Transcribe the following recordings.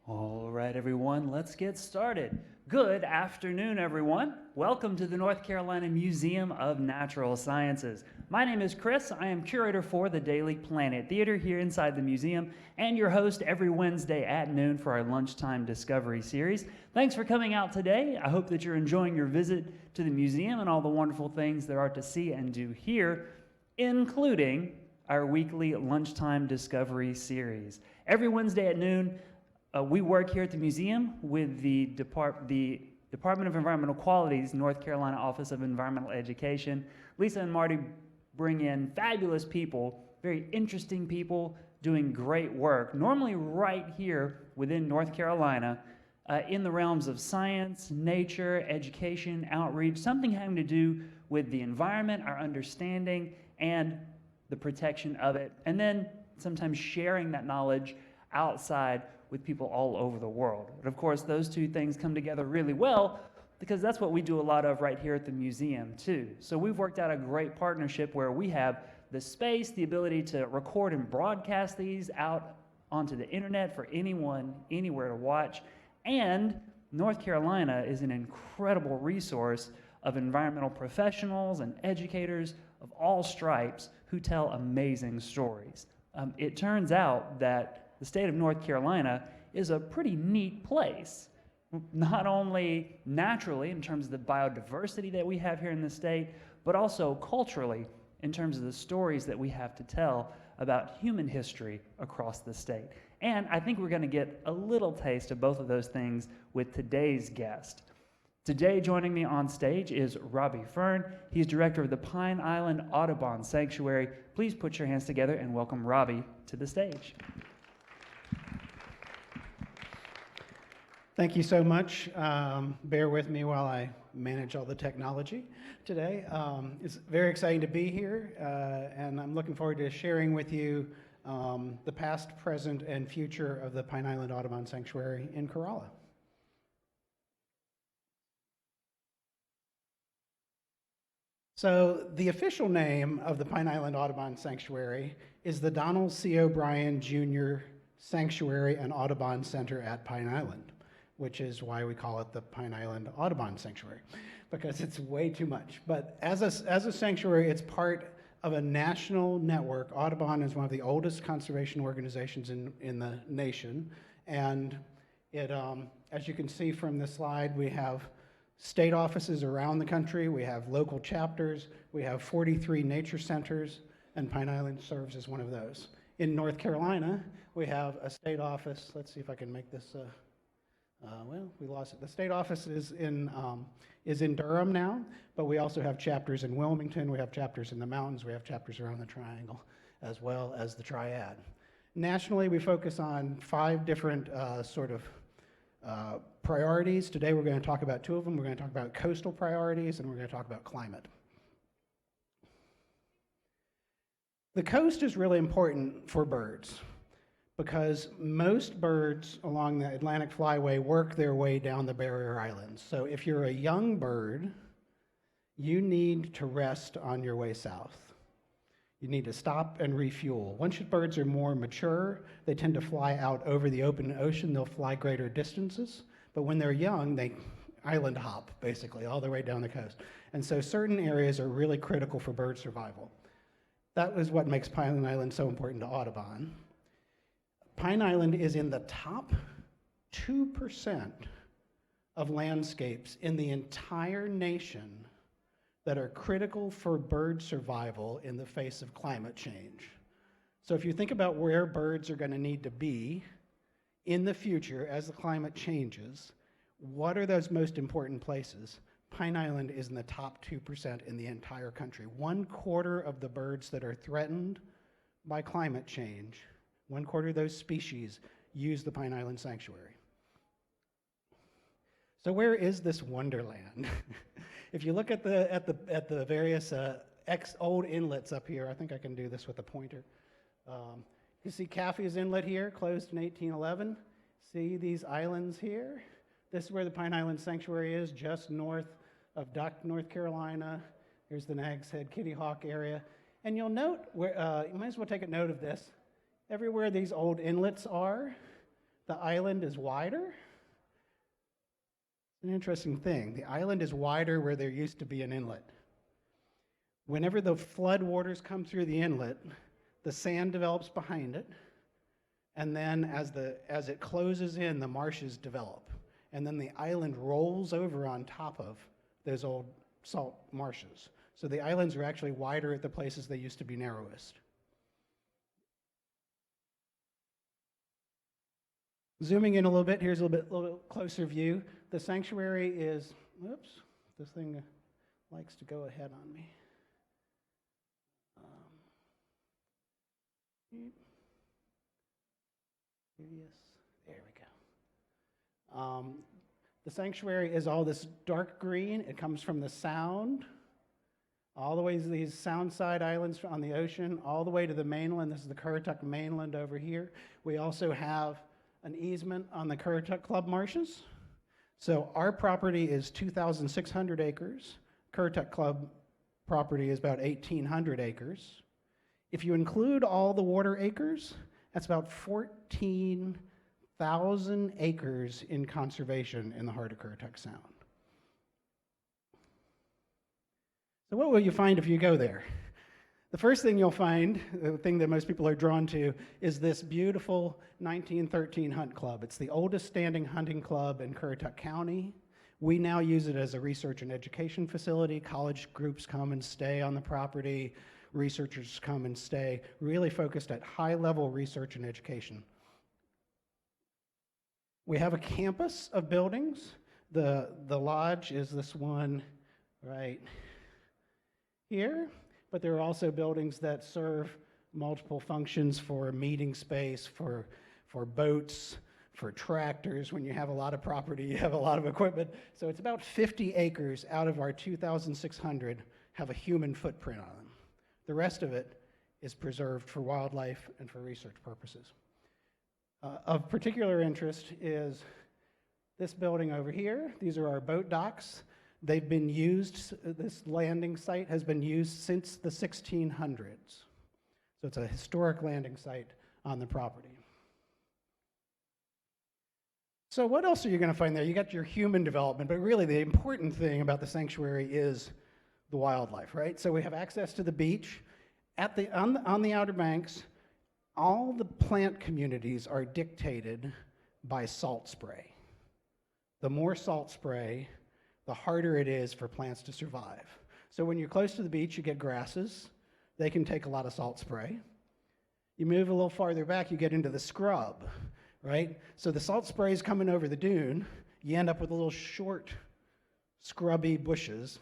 All right, everyone, let's get started. Good afternoon, everyone. Welcome to the North Carolina Museum of Natural Sciences. My name is Chris. I am curator for the Daily Planet Theater here inside the museum and your host every Wednesday at noon for our Lunchtime Discovery series. Thanks for coming out today. I hope that you're enjoying your visit to the museum and all the wonderful things there are to see and do here, including our weekly Lunchtime Discovery series. Every Wednesday at noon, we work here at the museum with the Department of Environmental Quality's North Carolina Office of Environmental Education. Lisa and Marty bring in fabulous people, very interesting people doing great work, normally right here within North Carolina, in the realms of science, nature, education, outreach, something having to do with the environment, our understanding, and the protection of it, and then sometimes sharing that knowledge outside with people all over the world. But of course, those two things come together really well because that's what we do a lot of right here at the museum too. So we've worked out a great partnership where we have the space, the ability to record and broadcast these out onto the internet for anyone, anywhere to watch. And North Carolina is an incredible resource of environmental professionals and educators of all stripes who tell amazing stories. It turns out that the state of North Carolina is a pretty neat place, not only naturally in terms of the biodiversity that we have here in the state, but also culturally in terms of the stories that we have to tell about human history across the state. And I think we're going to get a little taste of both of those things with today's guest. Today, joining me on stage is Robbie Fern. He's director of the Pine Island Audubon Sanctuary. Please put your hands together and welcome Robbie to the stage. Thank you so much. Bear with me while I manage all the technology today. It's very exciting to be here, and I'm looking forward to sharing with you the past, present, and future of the Pine Island Audubon Sanctuary in Corolla. So the official name of the Pine Island Audubon Sanctuary is the Donald C. O'Brien Jr. Sanctuary and Audubon Center at Pine Island, which is why we call it the Pine Island Audubon Sanctuary, because it's way too much. But as a sanctuary, it's part of a national network. Audubon is one of the oldest conservation organizations in the nation, and it, as you can see from this slide, we have state offices around the country, we have local chapters, we have 43 nature centers, and Pine Island serves as one of those. In North Carolina, we have a state office. Let's see if I can make this, well, we lost it. The state office is in Durham now, but we also have chapters in Wilmington, we have chapters in the mountains, we have chapters around the Triangle, as well as the Triad. Nationally, we focus on 5 different priorities. Today we're going to talk about 2 of them. We're going to talk about coastal priorities, and we're going to talk about climate. The coast is really important for birds because most birds along the Atlantic Flyway work their way down the barrier islands. So if you're a young bird, you need to rest on your way south. You need to stop and refuel. Once your birds are more mature, they tend to fly out over the open ocean. They'll fly greater distances. But when they're young, they island hop, basically, all the way down the coast. And so certain areas are really critical for bird survival. That is what makes Pine Island so important to Audubon. Pine Island is in the top 2% of landscapes in the entire nation that are critical for bird survival in the face of climate change. So if you think about where birds are going to need to be in the future as the climate changes, what are those most important places? Pine Island is in the top 2% in the entire country. 1/4 of the birds that are threatened by climate change, 1/4 of those species use the Pine Island Sanctuary. So where is this wonderland? If you look at the various old inlets up here, I think I can do this with a pointer. You see Caffey's Inlet here, closed in 1811. See these islands here? This is where the Pine Island Sanctuary is, just north of Duck, North Carolina. Here's the Nag's Head, Kitty Hawk area. And you'll note, where you might as well take a note of this. Everywhere these old inlets are, the island is wider. It's an interesting thing. The island is wider where there used to be an inlet. Whenever the flood waters come through the inlet, the sand develops behind it, and then as it closes in, the marshes develop. And then the island rolls over on top of those old salt marshes. So the islands are actually wider at the places they used to be narrowest. Zooming in a little bit, here's a little bit closer view. The sanctuary is, oops, this thing likes to go ahead on me. Yes, there we go. The sanctuary is all this dark green. It comes from the Sound, all the way to these Soundside islands on the ocean, all the way to the mainland. This is the Currituck mainland over here. We also have an easement on the Currituck Club marshes. So our property is 2,600 acres. Currituck Club property is about 1,800 acres. If you include all the water acres, that's about 14,000 acres in conservation in the heart of Currituck Sound. So what will you find if you go there? The first thing you'll find, the thing that most people are drawn to, is this beautiful 1913 hunt club. It's the oldest standing hunting club in Currituck County. We now use it as a research and education facility. College groups come and stay on the property. Researchers come and stay, really focused at high-level research and education. We have a campus of buildings. The lodge is this one right here, but there are also buildings that serve multiple functions for meeting space, for boats, for tractors. When you have a lot of property, you have a lot of equipment. So it's about 50 acres out of our 2,600 have a human footprint on them. The rest of it is preserved for wildlife and for research purposes. Of particular interest is this building over here. These are our boat docks. They've been used, this landing site has been used since the 1600s. So it's a historic landing site on the property. So what else are you going to find there? You got your human development, but really the important thing about the sanctuary is the wildlife, right? So we have access to the beach. On the Outer Banks, all the plant communities are dictated by salt spray. The more salt spray, the harder it is for plants to survive. So when you're close to the beach, you get grasses. They can take a lot of salt spray. You move a little farther back, you get into the scrub, right? So the salt spray is coming over the dune. You end up with a little short, scrubby bushes.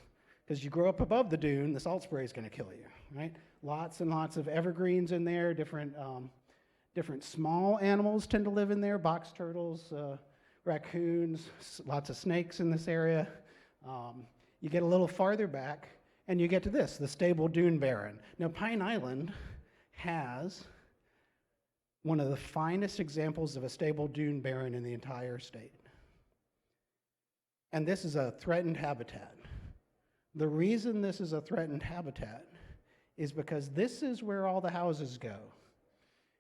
Because you grow up above the dune, the salt spray is going to kill you, right? Lots and lots of evergreens in there. Different small animals tend to live in there. Box turtles, raccoons, lots of snakes in this area. You get a little farther back, and you get to this, the stable dune barren. Now, Pine Island has one of the finest examples of a stable dune barren in the entire state. And this is a threatened habitat. The reason this is a threatened habitat is because this is where all the houses go.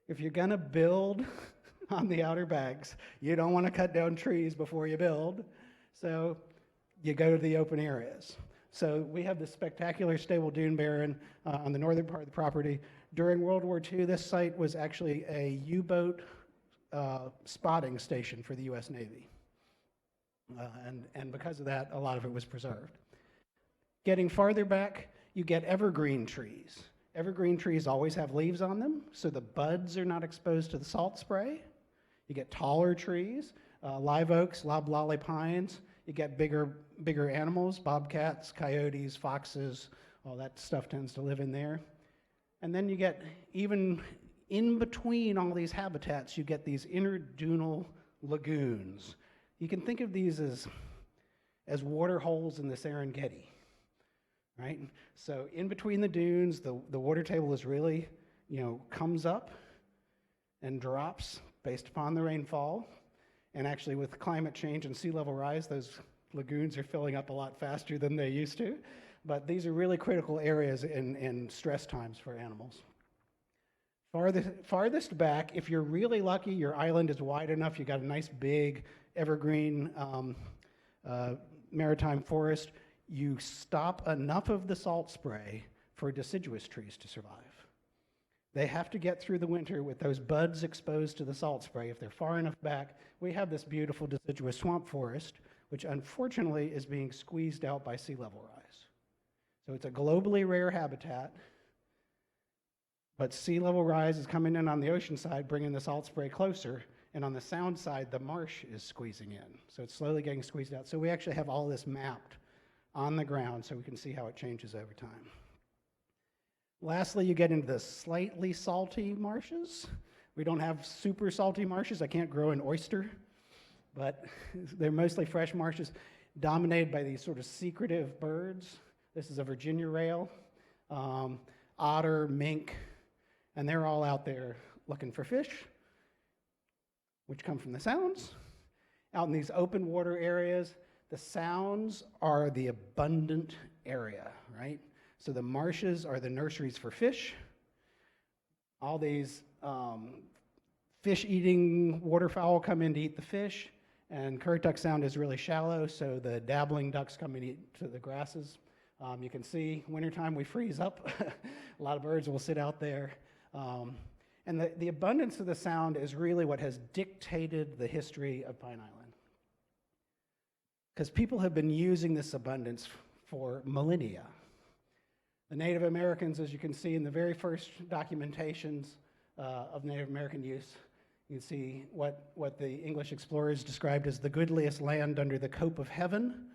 If you're going to build on the Outer Banks, you don't want to cut down trees before you build, so you go to the open areas. So we have this spectacular stable dune barren on the northern part of the property. During World War II, this site was actually a U-boat spotting station for the U.S. Navy. And because of that, a lot of it was preserved. Getting farther back, you get evergreen trees. Evergreen trees always have leaves on them, so the buds are not exposed to the salt spray. You get taller trees, live oaks, loblolly pines. You get bigger animals, bobcats, coyotes, foxes, all that stuff tends to live in there. And then you get, even in between all these habitats, you get these interdunal lagoons. You can think of these as water holes in the Serengeti. Right? So in between the dunes, the water table is really, comes up and drops based upon the rainfall. And actually with climate change and sea level rise, those lagoons are filling up a lot faster than they used to. But these are really critical areas in stress times for animals. Farthest back, if you're really lucky, your island is wide enough, you got a nice big evergreen maritime forest, you stop enough of the salt spray for deciduous trees to survive. They have to get through the winter with those buds exposed to the salt spray. If they're far enough back, we have this beautiful deciduous swamp forest, which unfortunately is being squeezed out by sea level rise. So it's a globally rare habitat, but sea level rise is coming in on the ocean side, bringing the salt spray closer, and on the sound side, the marsh is squeezing in. So it's slowly getting squeezed out. So we actually have all this mapped on the ground so we can see how it changes over time. Lastly, you get into the slightly salty marshes. We don't have super salty marshes. I can't grow an oyster, but they're mostly fresh marshes dominated by these sort of secretive birds. This is a Virginia rail, otter, mink, and they're all out there looking for fish, which come from the sounds. Out in these open water areas, the sounds are the abundant area, right? So the marshes are the nurseries for fish. All these fish-eating waterfowl come in to eat the fish, and Currituck Sound is really shallow, so the dabbling ducks come and eat to the grasses. You can see, wintertime we freeze up. A lot of birds will sit out there. And the abundance of the sound is really what has dictated the history of Pine Island. Because people have been using this abundance for millennia. The Native Americans, as you can see in the very first documentations of Native American use, you can see what the English explorers described as the goodliest land under the cope of heaven.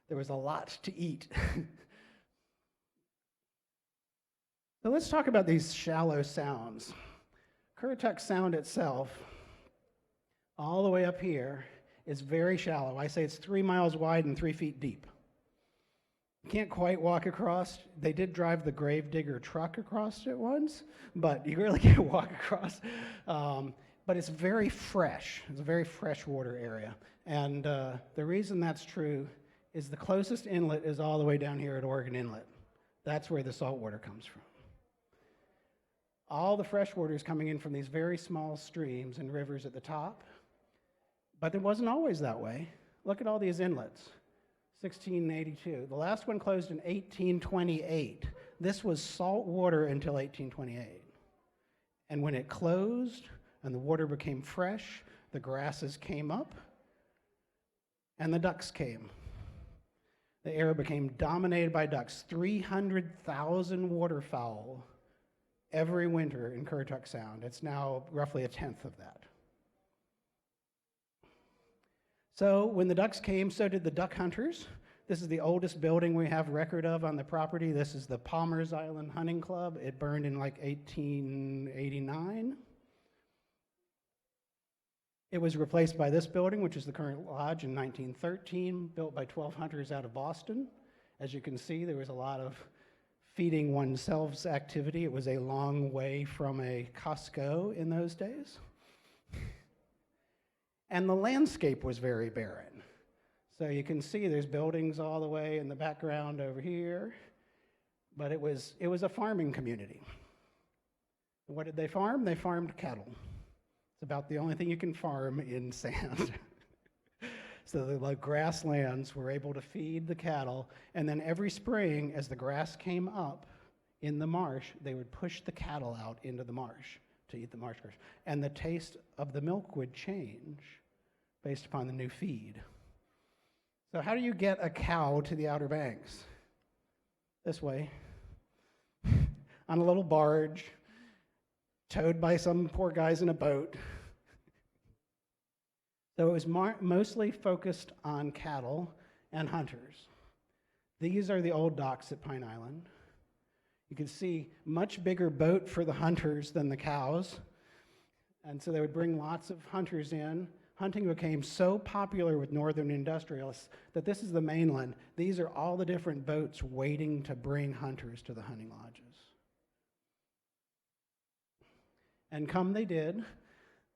There was a lot to eat. So let's talk about these shallow sounds. Currituck Sound itself, all the way up here, is very shallow. I say it's 3 miles wide and 3 feet deep. You can't quite walk across. They did drive the gravedigger truck across it once, but you really can't walk across. But it's very fresh. It's a very fresh water area. And the reason that's true is the closest inlet is all the way down here at Oregon Inlet. That's where the salt water comes from. All the fresh water is coming in from these very small streams and rivers at the top, but it wasn't always that way. Look at all these inlets. 1682. The last one closed in 1828. This was salt water until 1828. And when it closed and the water became fresh, the grasses came up and the ducks came. The area became dominated by ducks. 300,000 waterfowl every winter in Currituck Sound. It's now roughly 1/10 of that. So when the ducks came, so did the duck hunters. This is the oldest building we have record of on the property. This is the Palmer's Island Hunting Club. It burned in like 1889. It was replaced by this building, which is the current lodge, in 1913, built by 12 hunters out of Boston. As you can see, there was a lot of feeding oneself's activity. It was a long way from a Costco in those days. And the landscape was very barren. So you can see there's buildings all the way in the background over here, but it was a farming community. And what did they farm? They farmed cattle. It's about the only thing you can farm in sand. So the grasslands were able to feed the cattle, and then every spring, as the grass came up in the marsh, they would push the cattle out into the marsh to eat the marsh grass. And the taste of the milk would change based upon the new feed. So how do you get a cow to the Outer Banks? This way, on a little barge, towed by some poor guys in a boat. So it was mostly focused on cattle and hunters. These are the old docks at Pine Island. You can see much bigger boat for the hunters than the cows. And so they would bring lots of hunters in. Hunting became so popular with northern industrialists that this is the mainland. These are all the different boats waiting to bring hunters to the hunting lodges. And come they did.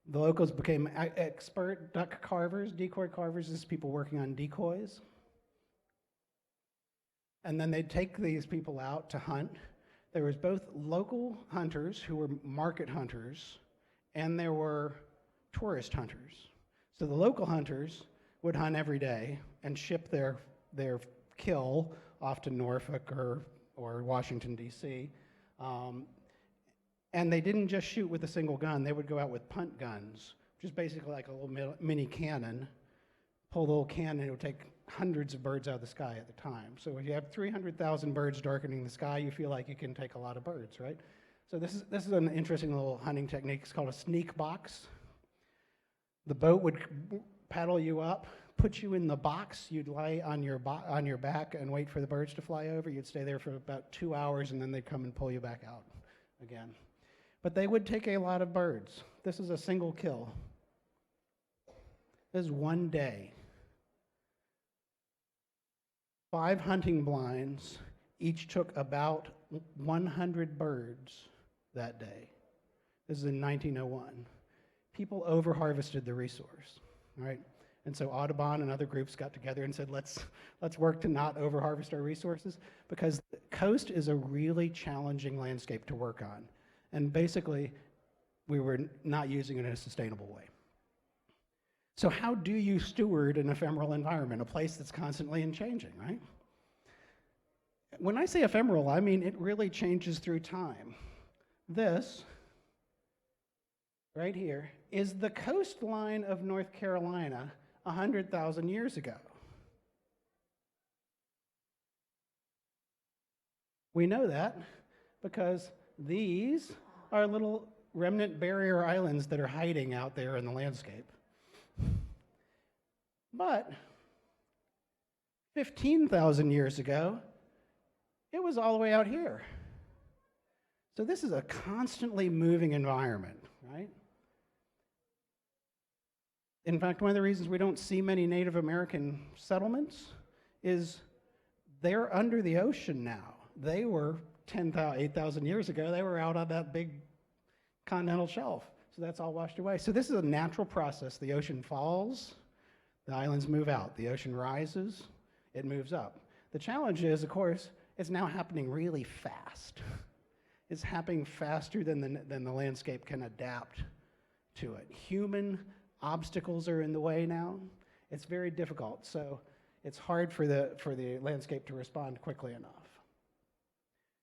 The locals became expert duck carvers, decoy carvers. This is people working on decoys. And then they'd take these people out to hunt. There was both local hunters who were market hunters, and there were tourist hunters. So the local hunters would hunt every day and ship their kill off to Norfolk or Washington, D.C. And they didn't just shoot with a single gun. They would go out with punt guns, which is basically like a little mini cannon. Pull the little cannon, it would take hundreds of birds out of the sky at the time. So if you have 300,000 birds darkening the sky, you feel like you can take a lot of birds, right? So this is an interesting little hunting technique. It's called a sneak box. The boat would paddle you up, put you in the box. You'd lie on your back and wait for the birds to fly over. You'd stay there for about 2 hours, and then they'd come and pull you back out again. But they would take a lot of birds. This is a single kill. This is one day. 5 hunting blinds each took about 100 birds that day. This is in 1901. People over-harvested the resource, right? And so Audubon and other groups got together and said, let's work to not over-harvest our resources, because the coast is a really challenging landscape to work on. And basically, we were not using it in a sustainable way. So how do you steward an ephemeral environment, a place that's constantly in changing, right? When I say ephemeral, I mean it really changes through time. This, right here, is the coastline of North Carolina 100,000 years ago. We know that because these are little remnant barrier islands that are hiding out there in the landscape. But 15,000 years ago, it was all the way out here. So this is a constantly moving environment, right? In fact, one of the reasons we don't see many Native American settlements is they're under the ocean now. They were 8,000 years ago, they were out on that big continental shelf. So that's all washed away. So this is a natural process. The ocean falls, the islands move out. The ocean rises, it moves up. The challenge is, of course, it's now happening really fast. It's happening faster than the landscape can adapt to it. Human obstacles are in the way now. It's very difficult. So it's hard for the landscape to respond quickly enough.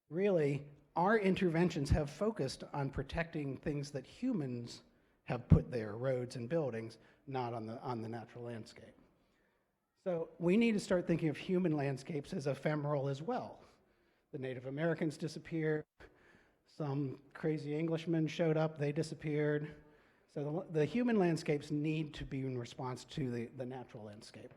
Really, our interventions have focused on protecting things that humans have put there, roads and buildings, not on the natural landscape. So we need to start thinking of human landscapes as ephemeral as well. The Native Americans disappeared. Some crazy Englishmen showed up, they disappeared. So the human landscapes need to be in response to the natural landscape.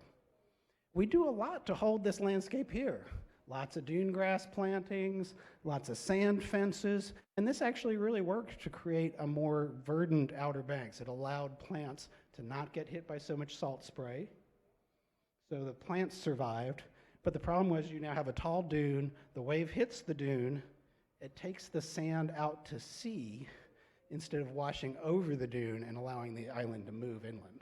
We do a lot to hold this landscape here. Lots of dune grass plantings, lots of sand fences, and this actually really worked to create a more verdant Outer Banks. It allowed plants to not get hit by so much salt spray. So the plants survived, but the problem was you now have a tall dune, the wave hits the dune, it takes the sand out to sea instead of washing over the dune and allowing the island to move inland.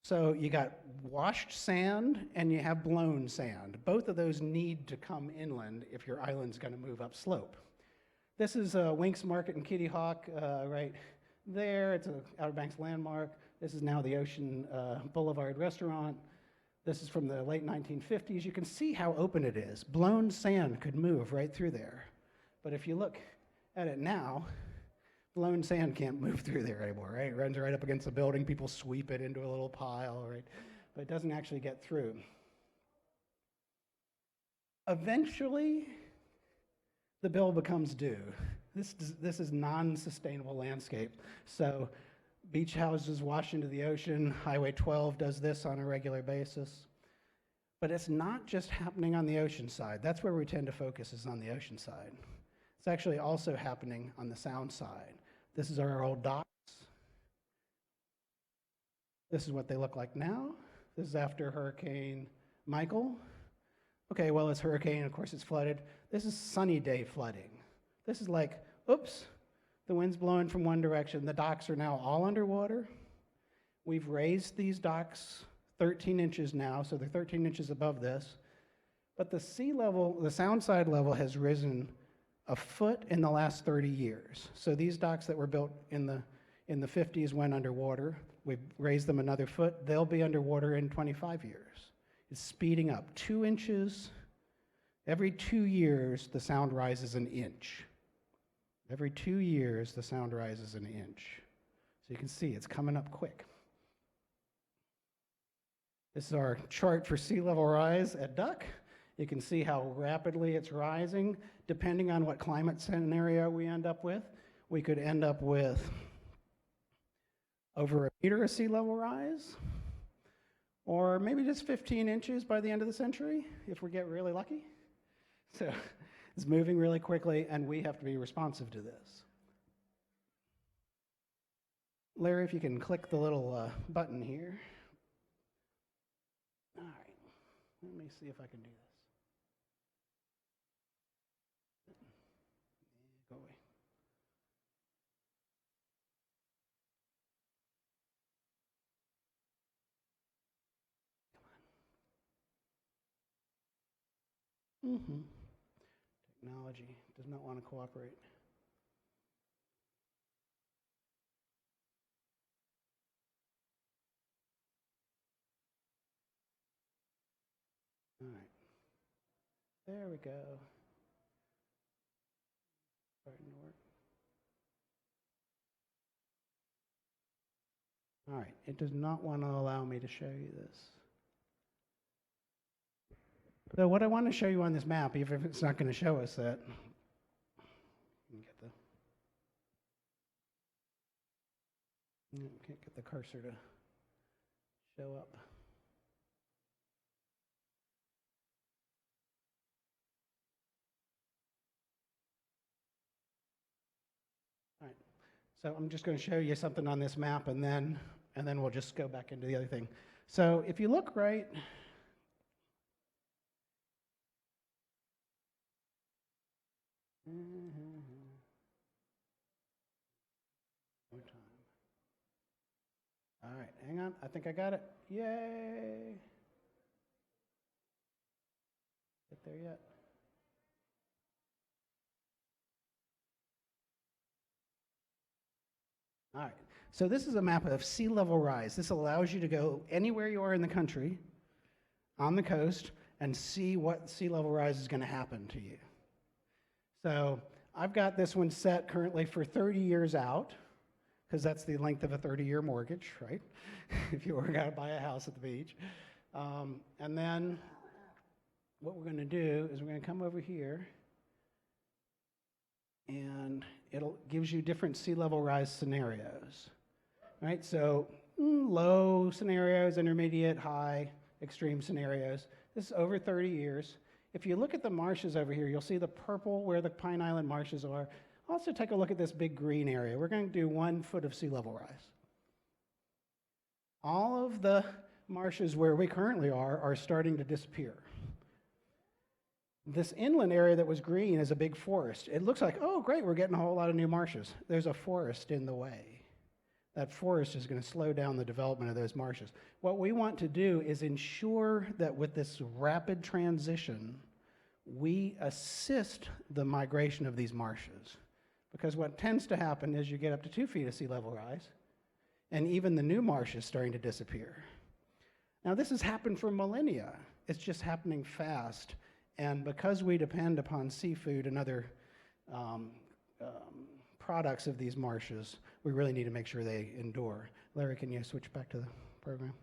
So you got washed sand and you have blown sand. Both of those need to come inland if your island's going to move upslope. This is Winks Market and Kitty Hawk right there. It's an Outer Banks landmark. This is now the Ocean Boulevard restaurant. This is from the late 1950s. You can see how open it is. Blown sand could move right through there. But if you look at it now, blown sand can't move through there anymore, right? It runs right up against the building. People sweep it into a little pile, right? But it doesn't actually get through. Eventually, the bill becomes due. This is non-sustainable landscape. So beach houses wash into the ocean. Highway 12 does this on a regular basis. But it's not just happening on the ocean side. That's where we tend to focus, is on the ocean side. It's actually also happening on the sound side. This is our old docks. This is what they look like now. This is after Hurricane Michael. Okay, well, it's hurricane, of course it's flooded. This is sunny day flooding. This is like, oops, the wind's blowing from one direction. The docks are now all underwater. We've raised these docks 13 inches now, so they're 13 inches above this. But the sea level, the sound side level has risen a foot in the last 30 years. So these docks that were built in the 50s went underwater. We've raised them another foot. They'll be underwater in 25 years. It's speeding up 2 inches. Every 2 years, the sound rises an inch. Every 2 years, the sound rises an inch. So you can see it's coming up quick. This is our chart for sea level rise at Duck. You can see how rapidly it's rising. Depending on what climate scenario we end up with, we could end up with over a meter of sea level rise, or maybe just 15 inches by the end of the century, if we get really lucky. So it's moving really quickly, and we have to be responsive to this. Larry, if you can click the little button here. All right, let me see if I can do this. Go away. Come on. Technology does not want to cooperate. All right. There we go. Starting to work. All right. It does not want to allow me to show you this. So what I want to show you on this map, even if it's not going to show us that, can't get the cursor to show up. All right, so I'm just going to show you something on this map, and then we'll just go back into the other thing. So if you look right, more time. All right, hang on. I think I got it. Yay! Get there yet? All right, so this is a map of sea level rise. This allows you to go anywhere you are in the country, on the coast, and see what sea level rise is going to happen to you. So I've got this one set currently for 30 years out, because that's the length of a 30-year mortgage, right? If you were going to buy a house at the beach. And then what we're going to do is we're going to come over here, and it gives you different sea level rise scenarios, right? So low scenarios, intermediate, high, extreme scenarios. This is over 30 years. If you look at the marshes over here, you'll see the purple where the Pine Island marshes are. Also take a look at this big green area. We're going to do 1 foot of sea level rise. All of the marshes where we currently are starting to disappear. This inland area that was green is a big forest. It looks like, oh, great, we're getting a whole lot of new marshes. There's a forest in the way. That forest is going to slow down the development of those marshes. What we want to do is ensure that with this rapid transition, we assist the migration of these marshes. Because what tends to happen is you get up to 2 feet of sea level rise, and even the new marsh is starting to disappear. Now, this has happened for millennia. It's just happening fast. And because we depend upon seafood and other products of these marshes, we really need to make sure they endure. Larry, can you switch back to the program?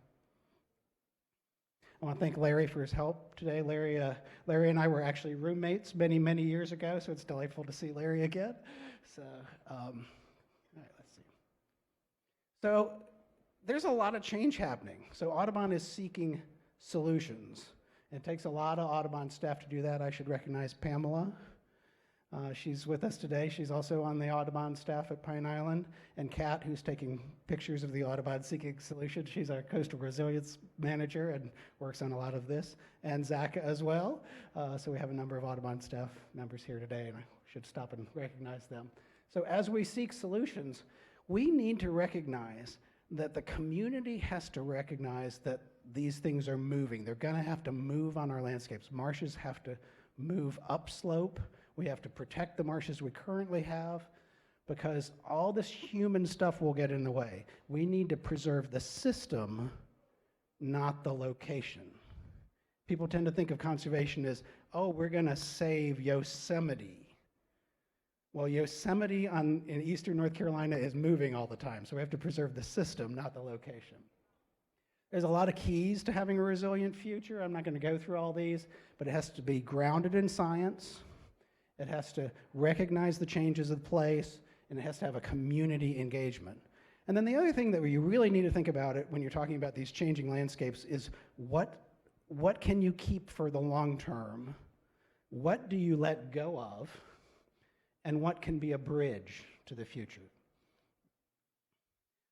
I want to thank Larry for his help today. Larry and I were actually roommates many, many years ago, so it's delightful to see Larry again. So, all right, let's see. So there's a lot of change happening. So Audubon is seeking solutions. It takes a lot of Audubon staff to do that. I should recognize Pamela. She's with us today. She's also on the Audubon staff at Pine Island. And Kat, who's taking pictures of the Audubon Seeking Solutions. She's our coastal resilience manager and works on a lot of this. And Zach as well. So we have a number of Audubon staff members here today, and I should stop and recognize them. So as we seek solutions, we need to recognize that the community has to recognize that these things are moving. They're going to have to move on our landscapes. Marshes have to move upslope. We have to protect the marshes we currently have because all this human stuff will get in the way. We need to preserve the system, not the location. People tend to think of conservation as, oh, we're going to save Yosemite. Well, Yosemite in eastern North Carolina is moving all the time, so we have to preserve the system, not the location. There's a lot of keys to having a resilient future. I'm not going to go through all these, but it has to be grounded in science. It has to recognize the changes of the place, and it has to have a community engagement. And then the other thing that you really need to think about it when you're talking about these changing landscapes is what can you keep for the long term? What do you let go of? And what can be a bridge to the future?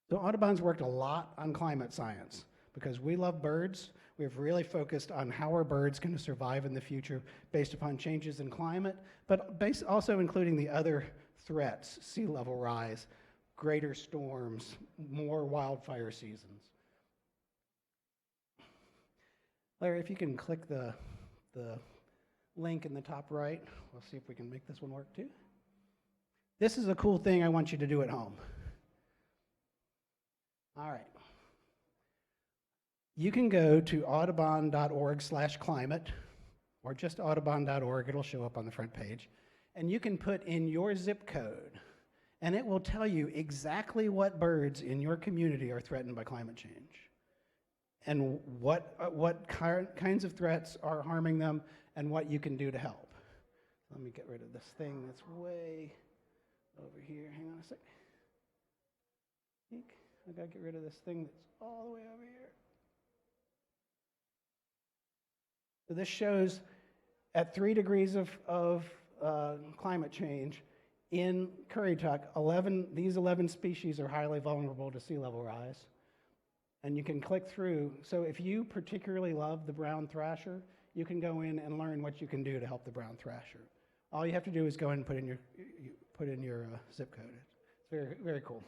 So Audubon's worked a lot on climate science because we love birds. We've really focused on how are birds going to survive in the future based upon changes in climate, but also including the other threats, sea level rise, greater storms, more wildfire seasons. Larry, if you can click the link in the top right, we'll see if we can make this one work too. This is a cool thing I want you to do at home. All right. You can go to audubon.org/climate, or just audubon.org. It'll show up on the front page. And you can put in your zip code, and it will tell you exactly what birds in your community are threatened by climate change, and what kinds of threats are harming them, and what you can do to help. Let me get rid of this thing that's way over here. Hang on a sec. I gotta get rid of this thing that's all the way over here. So this shows at 3 degrees of climate change in Currituck, these 11 species are highly vulnerable to sea level rise. And you can click through. So if you particularly love the brown thrasher, you can go in and learn what you can do to help the brown thrasher. All you have to do is go in and put in your zip code. It's very, very cool.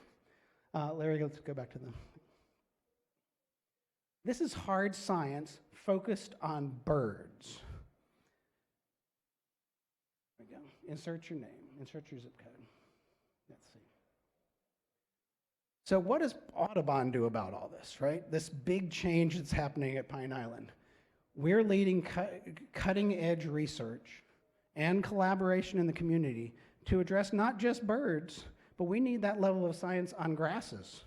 Larry, let's go back to them. This is hard science focused on birds. There we go. Insert your name. Insert your zip code. Let's see. So what does Audubon do about all this, right? This big change that's happening at Pine Island. We're leading cutting-edge research and collaboration in the community to address not just birds, but we need that level of science on grasses.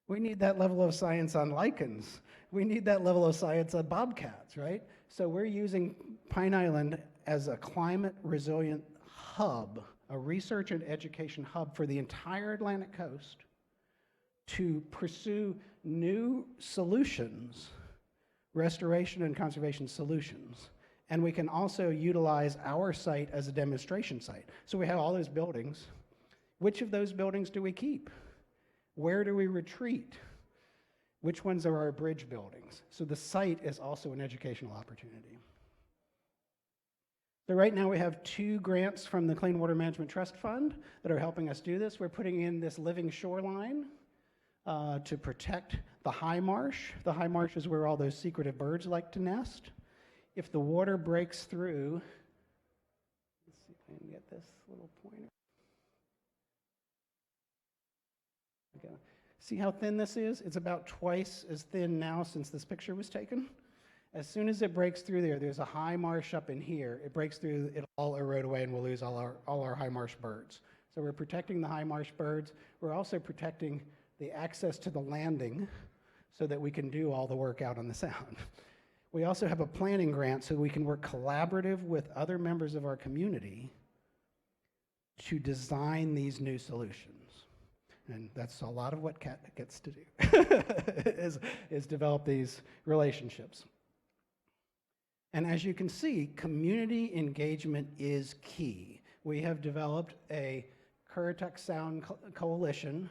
We need that level of science on lichens. We need that level of science on bobcats, right? So we're using Pine Island as a climate resilient hub, a research and education hub for the entire Atlantic coast to pursue new solutions, restoration and conservation solutions. And we can also utilize our site as a demonstration site. So we have all those buildings. Which of those buildings do we keep? Where do we retreat? Which ones are our bridge buildings? So the site is also an educational opportunity. So right now we have 2 grants from the Clean Water Management Trust Fund that are helping us do this. We're putting in this living shoreline to protect the high marsh. The high marsh is where all those secretive birds like to nest. If the water breaks through, let's see if I can get this little pointer. Okay. See how thin this is? It's about twice as thin now since this picture was taken. As soon as it breaks through there, there's a high marsh up in here. It breaks through, it'll all erode away and we'll lose all our high marsh birds. So we're protecting the high marsh birds. We're also protecting the access to the landing so that we can do all the work out on the sound. We also have a planning grant so we can work collaborative with other members of our community to design these new solutions. And that's a lot of what Kat gets to do, is develop these relationships. And as you can see, community engagement is key. We have developed a Currituck Sound Coalition,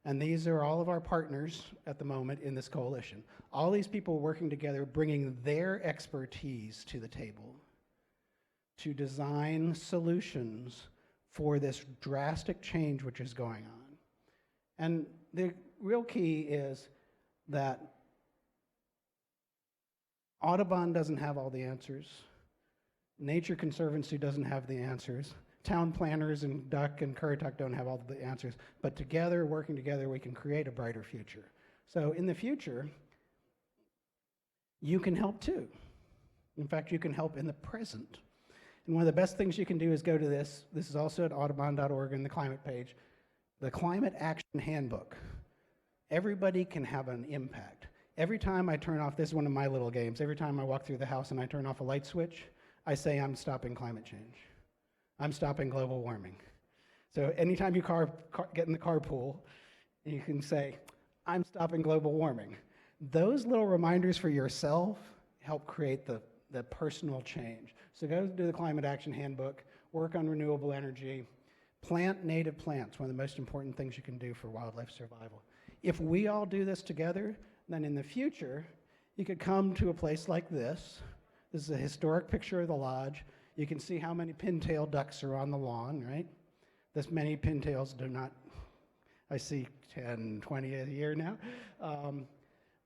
and these are all of our partners at the moment in this coalition. All these people working together, bringing their expertise to the table to design solutions for this drastic change which is going on. And the real key is that Audubon doesn't have all the answers. Nature Conservancy doesn't have the answers. Town planners and Duck and Currituck don't have all the answers. But together, working together, we can create a brighter future. So in the future, you can help too. In fact, you can help in the present. And one of the best things you can do is go to this. This is also at audubon.org in the climate page. The Climate Action Handbook. Everybody can have an impact. Every time I turn off, this is one of my little games, every time I walk through the house and I turn off a light switch, I say I'm stopping climate change. I'm stopping global warming. So anytime you get in the carpool, you can say, I'm stopping global warming. Those little reminders for yourself help create the personal change. So go do the Climate Action Handbook, work on renewable energy, plant native plants, one of the most important things you can do for wildlife survival. If we all do this together, then in the future, you could come to a place like this. This is a historic picture of the lodge. You can see how many pintail ducks are on the lawn, right? This many pintails do not, I see 10, 20 a year now.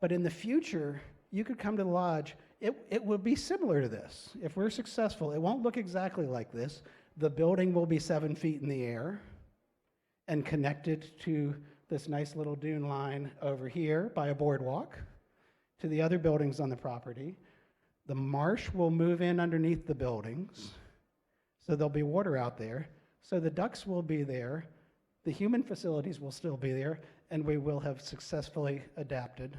But in the future, you could come to the lodge. It will be similar to this. If we're successful, it won't look exactly like this. The building will be 7 feet in the air and connected to this nice little dune line over here by a boardwalk to the other buildings on the property. The marsh will move in underneath the buildings, so there'll be water out there. So the ducks will be there, the human facilities will still be there, and we will have successfully adapted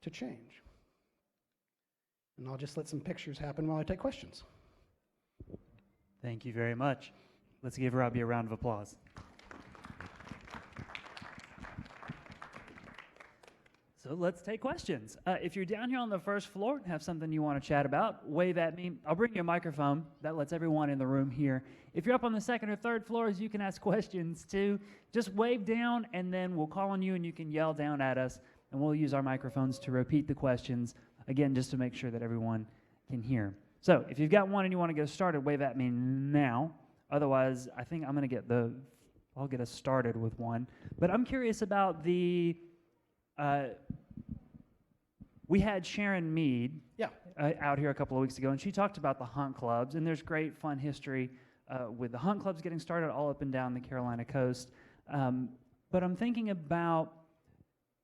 to change. And I'll just let some pictures happen while I take questions. Thank you very much. Let's give Robbie a round of applause. So let's take questions. If you're down here on the first floor and have something you want to chat about, wave at me. I'll bring you a microphone. That lets everyone in the room hear. If you're up on the second or third floors, you can ask questions too. Just wave down, and then we'll call on you, and you can yell down at us, and we'll use our microphones to repeat the questions, again, just to make sure that everyone can hear. So if you've got one and you want to get started, wave at me now. Otherwise, I think I'm going to I'll get us started with one. But I'm curious about the... we had Sharon Mead out here a couple of weeks ago, and she talked about the hunt clubs, and there's great fun history with the hunt clubs getting started all up and down the Carolina coast. But I'm thinking about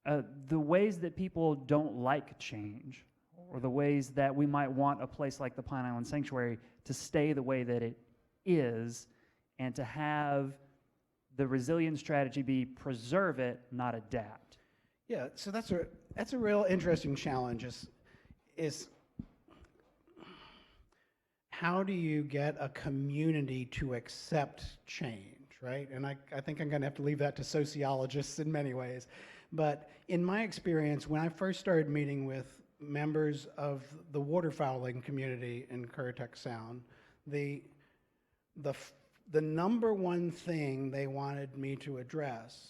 the ways that people don't like change, or the ways that we might want a place like the Pine Island Sanctuary to stay the way that it is, and to have the resilience strategy be preserve it, not adapt. Yeah, so that's a real interesting challenge is how do you get a community to accept change, right? And I think I'm going to have to leave that to sociologists in many ways. But in my experience, when I first started meeting with members of the waterfowling community in Currituck Sound, the number one thing they wanted me to address,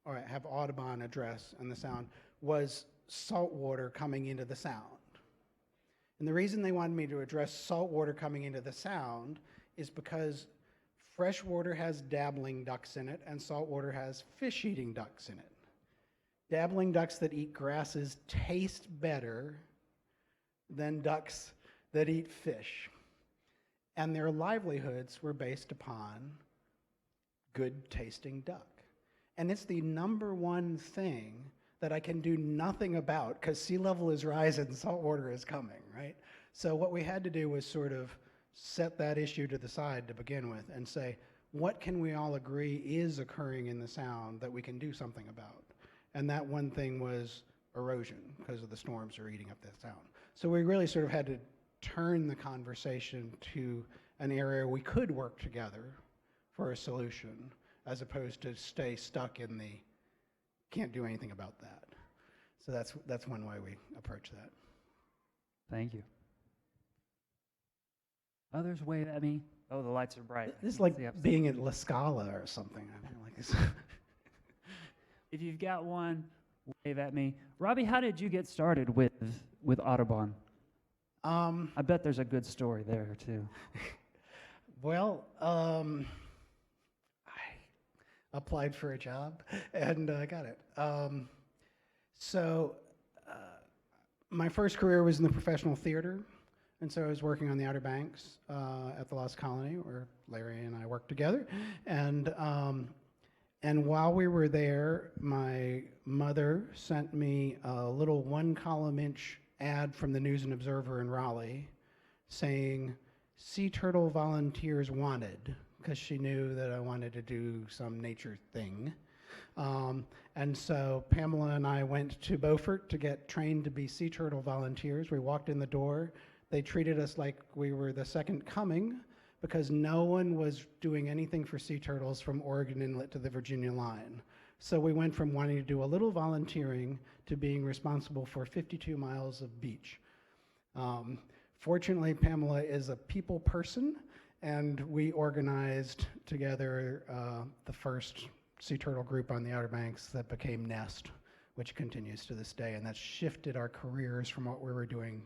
or have Audubon address in the Sound, was salt water coming into the Sound. And the reason they wanted me to address salt water coming into the Sound is because fresh water has dabbling ducks in it, and salt water has fish-eating ducks in it. Dabbling ducks that eat grasses taste better than ducks that eat fish. And their livelihoods were based upon good-tasting duck. And it's the number one thing that I can do nothing about, because sea level is rising and salt water is coming, right? So what we had to do was sort of set that issue to the side to begin with and say, what can we all agree is occurring in the Sound that we can do something about? And that one thing was erosion, because of the storms are eating up the Sound. So we really sort of had to turn the conversation to an area we could work together for a solution, as opposed to stay stuck in the can't do anything about that. So that's one way we approach that. Thank you. Others wave at me. Oh, the lights are bright. This is like being at La Scala or something. I mean, like this. If you've got one, wave at me. Robbie, how did you get started with Audubon? I bet there's a good story there too. Well, I applied for a job and I got it. So My first career was in the professional theater, and so I was working on the Outer Banks at the Lost Colony, where Larry and I worked together. And while we were there, my mother sent me a little 1-column-inch ad from the News and Observer in Raleigh saying, "Sea turtle volunteers wanted," because she knew that I wanted to do some nature thing. And so Pamela and I went to Beaufort to get trained to be sea turtle volunteers. We walked in the door. They treated us like we were the second coming because no one was doing anything for sea turtles from Oregon Inlet to the Virginia line. So we went from wanting to do a little volunteering to being responsible for 52 miles of beach. Fortunately, Pamela is a people person, and we organized together the first sea turtle group on the Outer Banks that became Nest, which continues to this day, and that's shifted our careers from what we were doing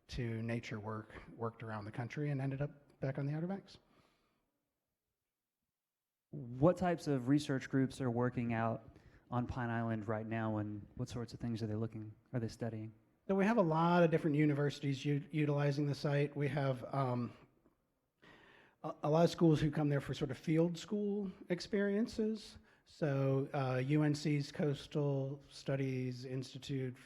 to nature work, worked around the country, and ended up back on the Outer Banks. What types of research groups are working out on Pine Island right now, and what sorts of things are they studying? So we have a lot of different universities utilizing the site. We have a lot of schools who come there for sort of field school experiences. So UNC's Coastal Studies Institute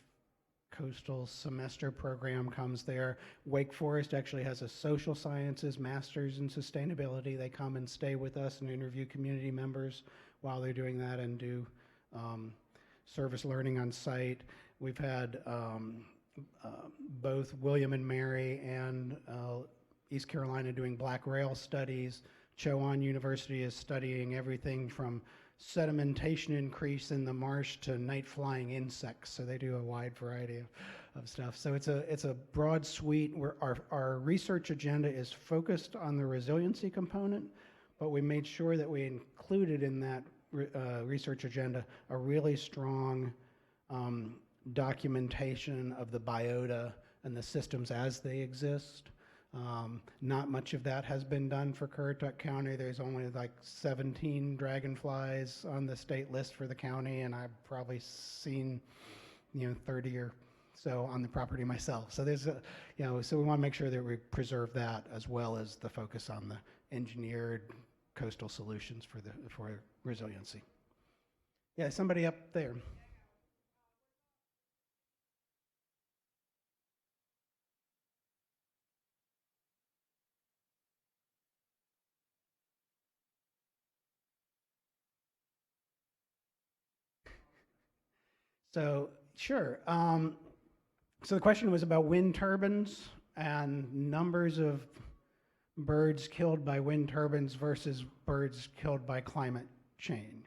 Coastal Semester program comes there. Wake Forest actually has a social sciences master's in sustainability. They come and stay with us and interview community members while they're doing that and do service learning on site. We've had both William and Mary and East Carolina doing black rail studies. Chowan University is studying everything from sedimentation increase in the marsh to night flying insects. So they do a wide variety of stuff. So it's a broad suite where our research agenda is focused on the resiliency component, but we made sure that we included in that research agenda a really strong documentation of the biota and the systems as they exist. Not much of that has been done for Currituck County. There's only like 17 dragonflies on the state list for the county, and I've probably seen 30 or so on the property myself. So there's so we want to make sure that we preserve that as well as the focus on the engineered coastal solutions for resiliency. Yeah, somebody up there. So, sure. So the question was about wind turbines and numbers of birds killed by wind turbines versus birds killed by climate change.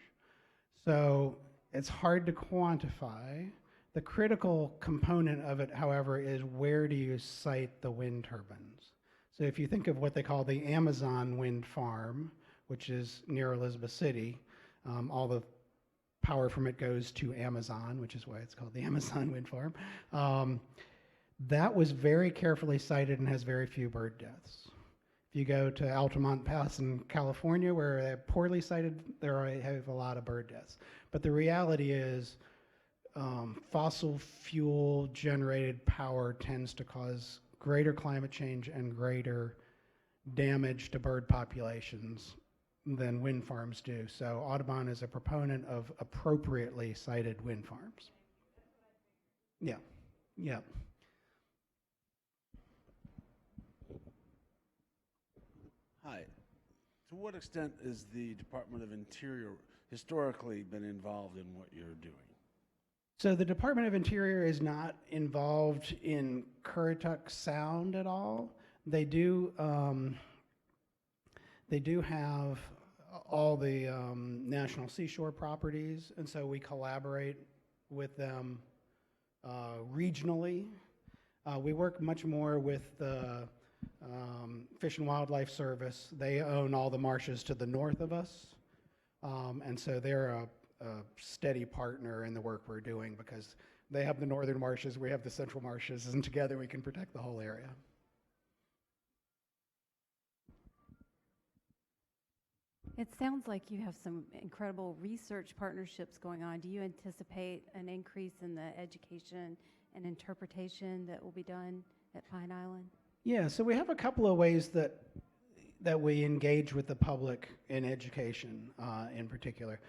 So it's hard to quantify. The critical component of it, however, is where do you site the wind turbines? So if you think of what they call the Amazon wind farm, which is near Elizabeth City, all the power from it goes to Amazon, which is why it's called the Amazon wind farm. That was very carefully sited and has very few bird deaths. If you go to Altamont Pass in California, where they're poorly sited, there have a lot of bird deaths. But the reality is fossil fuel generated power tends to cause greater climate change and greater damage to bird populations than wind farms do. So Audubon is a proponent of appropriately sited wind farms. Yeah, yeah. Hi. To what extent is the Department of Interior historically been involved in what you're doing? So the Department of Interior is not involved in Currituck Sound at all. They do have all the national seashore properties, and so we collaborate with them regionally. We work much more with the Fish and Wildlife Service. They own all the marshes to the north of us, and so they're a steady partner in the work we're doing because they have the northern marshes, we have the central marshes, and together we can protect the whole area. It sounds like you have some incredible research partnerships going on. Do you anticipate an increase in the education an interpretation that will be done at Pine Island? Yeah, so we have a couple of ways that we engage with the public in education, in particular.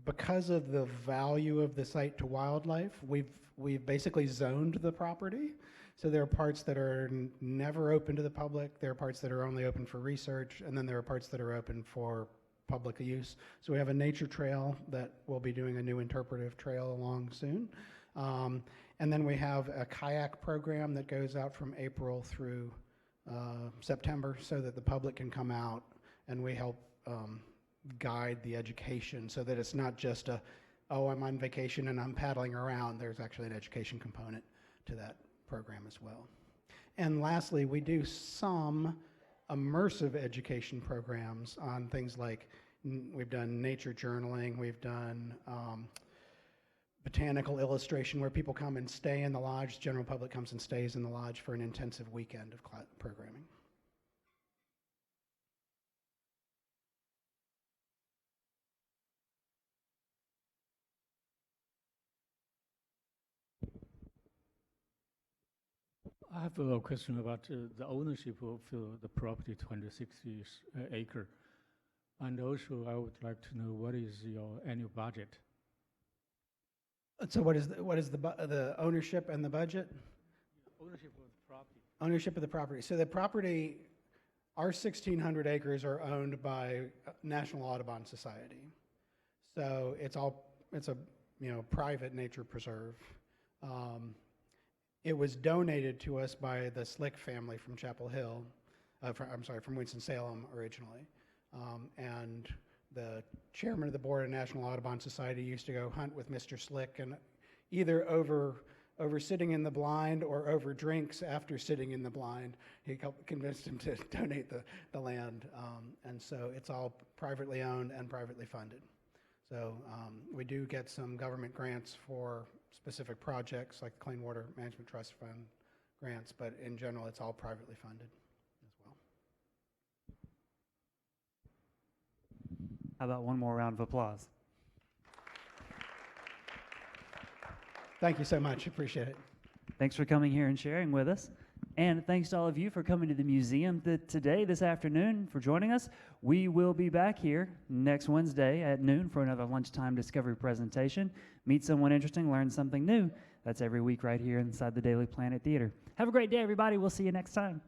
Because of the value of the site to wildlife, we've basically zoned the property. So there are parts that are never open to the public, there are parts that are only open for research, and then there are parts that are open for public use. So we have a nature trail that we'll be doing a new interpretive trail along soon. And then we have a kayak program that goes out from April through September so that the public can come out, and we help guide the education so that it's not just oh, I'm on vacation and I'm paddling around. There's actually an education component to that program as well. And lastly, we do some immersive education programs on things like, we've done nature journaling, we've done botanical illustration where people come and stay in the lodge, general public comes and stays in the lodge for an intensive weekend of programming. I have a question about the ownership of the property, 260 acre. And also, I would like to know what is your annual budget? So what is the ownership and the budget? Ownership of the property. Ownership of the property. So the property, our 1,600 acres are owned by National Audubon Society. So it's a private nature preserve. It was donated to us by the Slick family from Chapel Hill, from Winston-Salem originally. And the chairman of the board of National Audubon Society used to go hunt with Mr. Slick, and either over sitting in the blind or over drinks after sitting in the blind, he convinced him to donate the land. And so it's all privately owned and privately funded. So we do get some government grants for specific projects like the Clean Water Management Trust Fund grants, but in general, it's all privately funded as well. How about one more round of applause? Thank you so much. Appreciate it. Thanks for coming here and sharing with us. And thanks to all of you for coming to the museum this afternoon, for joining us. We will be back here next Wednesday at noon for another lunchtime discovery presentation. Meet someone interesting, learn something new. That's every week right here inside the Daily Planet Theater. Have a great day, everybody. We'll see you next time.